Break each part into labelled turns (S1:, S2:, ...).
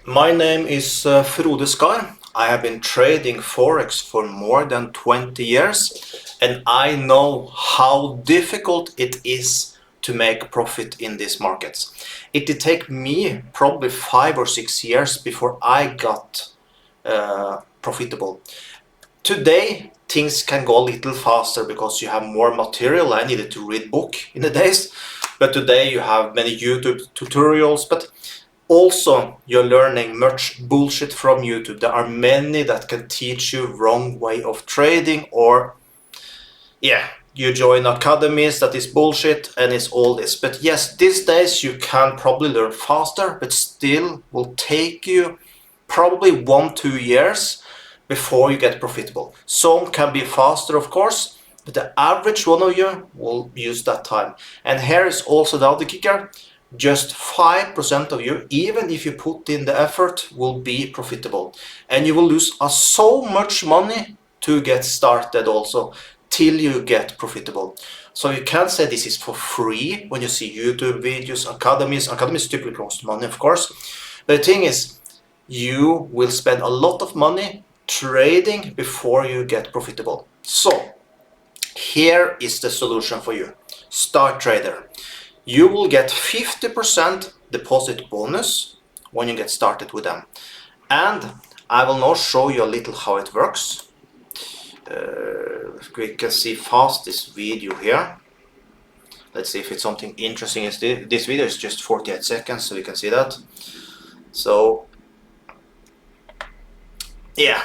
S1: My name is Frode Skar. I have been trading Forex for more than 20 years and I know how difficult it is to make profit in these markets. It did take me probably 5 or 6 years before I got profitable. Today things can go a little faster because you have more material. I needed to read book in the days, but today you have many YouTube tutorials, but also you're learning much bullshit from YouTube. There are many that can teach you wrong way of trading, or you join academies that is bullshit and it's all this. But yes, these days you can probably learn faster, but still will take you probably 1-2 years before you get profitable. Some can be faster, of course, but the average one of you will use that time. And here is also the other kicker. Just 5% of you, even if you put in the effort, will be profitable. And you will lose so much money to get started also, till you get profitable. So you can't say this is for free when you see YouTube videos, academies. Academies typically cost money, of course. But the thing is, you will spend a lot of money trading before you get profitable. So here is the solution for you. StarTrader. You will get 50% deposit bonus when you get started with them. And I will now show you a little how it works. We can see fast this video here. Let's see if it's something interesting. This video is just 48 seconds, so we can see that. So yeah,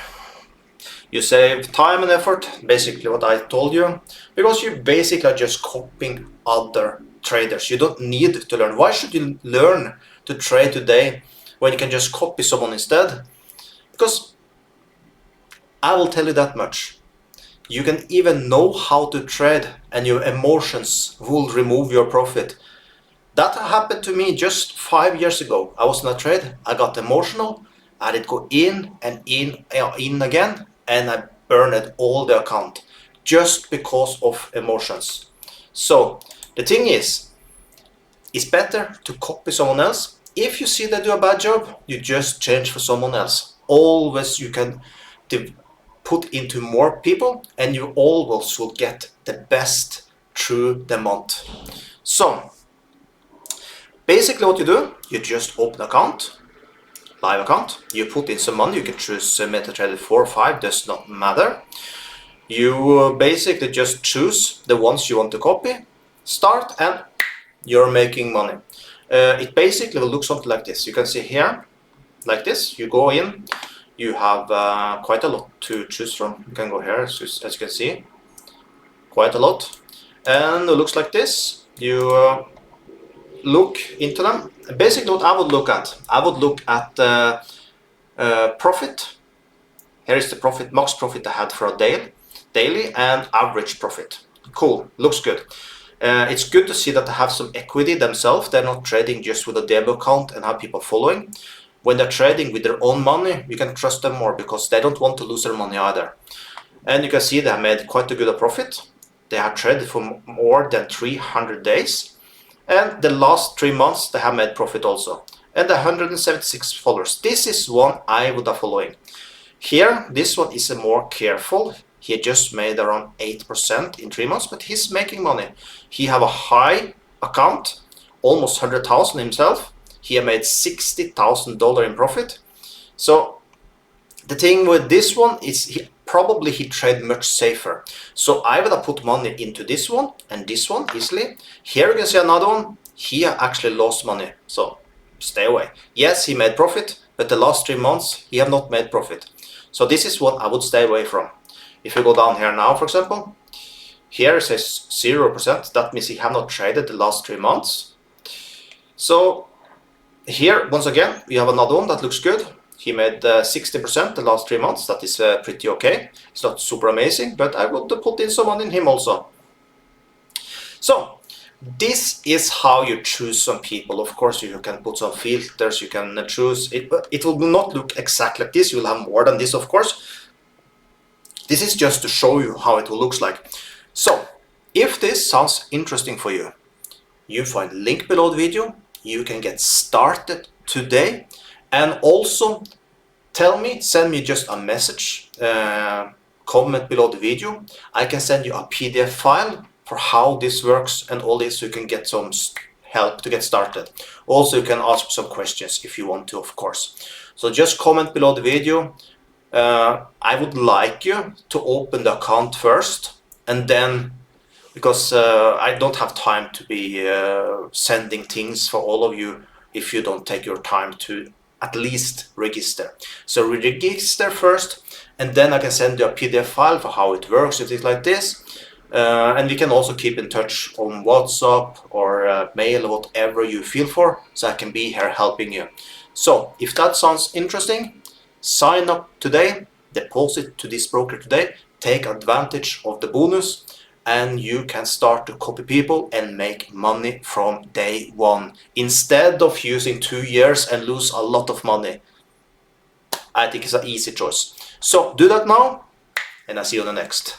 S1: you save time and effort, basically what I told you, because you basically are just copying other traders. You don't need to learn. Why should you learn to trade today when you can just copy someone instead? Because I will tell you that much. You can even know how to trade and your emotions will remove your profit. That happened to me just 5 years ago. I was in a trade, I got emotional, I did go in and in again, and I burned all the account just because of emotions. So the thing is, it's better to copy someone else. If you see they do a bad job, you just change for someone else. Always you can put into more people and you always will get the best through the month. So basically what you do, you just open account, live account, you put in some money, you can choose MetaTrader 4 or 5, does not matter. You basically just choose the ones you want to copy, start, and you're making money. It basically will look something like this. You can see here, like this, you go in, you have quite a lot to choose from. You can go here, as you can see, quite a lot. And it looks like this. You look into them. Basically what I would look at profit. Here is the profit, max profit I had for a daily and average profit. Cool, looks good. It's good to see that they have some equity themselves. They're not trading just with a demo account and have people following. When they're trading with their own money, you can trust them more because they don't want to lose their money either. And you can see they have made quite a good profit. They have traded for more than 300 days. And the last 3 months they have made profit also. And the 176 followers. This is one I would have following. Here, this one is more careful. He just made around 8% in 3 months, but he's making money. He have a high account, almost 100,000 himself. He made $60,000 in profit. So the thing with this one is he trade much safer. So I would have put money into this one and this one easily. Here you can see another one. He actually lost money, so stay away. Yes, he made profit, but the last 3 months he have not made profit. So this is what I would stay away from. If you go down here now, for example, here it says 0%. That means he have not traded the last 3 months. So here, once again, we have another one that looks good. He made 60% the last 3 months. That is pretty okay. It's not super amazing, but I would put in some money in him also. So this is how you choose some people. Of course, you can put some filters. You can choose it, but it will not look exactly like this. You will have more than this, of course. This is just to show you how it will look like. So if this sounds interesting for you, you find the link below the video. You can get started today And also send me just a message, comment below the video. I can send you a PDF file for how this works and all this, so you can get some help to get started. Also, you can ask some questions if you want to, of course. So just comment below the video. I would like you to open the account first, and then, because I don't have time to be sending things for all of you if you don't take your time to at least register. So register first, and then I can send you a PDF file for how it works, if it's like this. And we can also keep in touch on WhatsApp or mail, or whatever you feel for, so I can be here helping you. So if that sounds interesting, sign up today, deposit to this broker today, take advantage of the bonus, and you can start to copy people and make money from day one, instead of using 2 years and lose a lot of money. I think it's an easy choice. So do that now, and I'll see you on the next.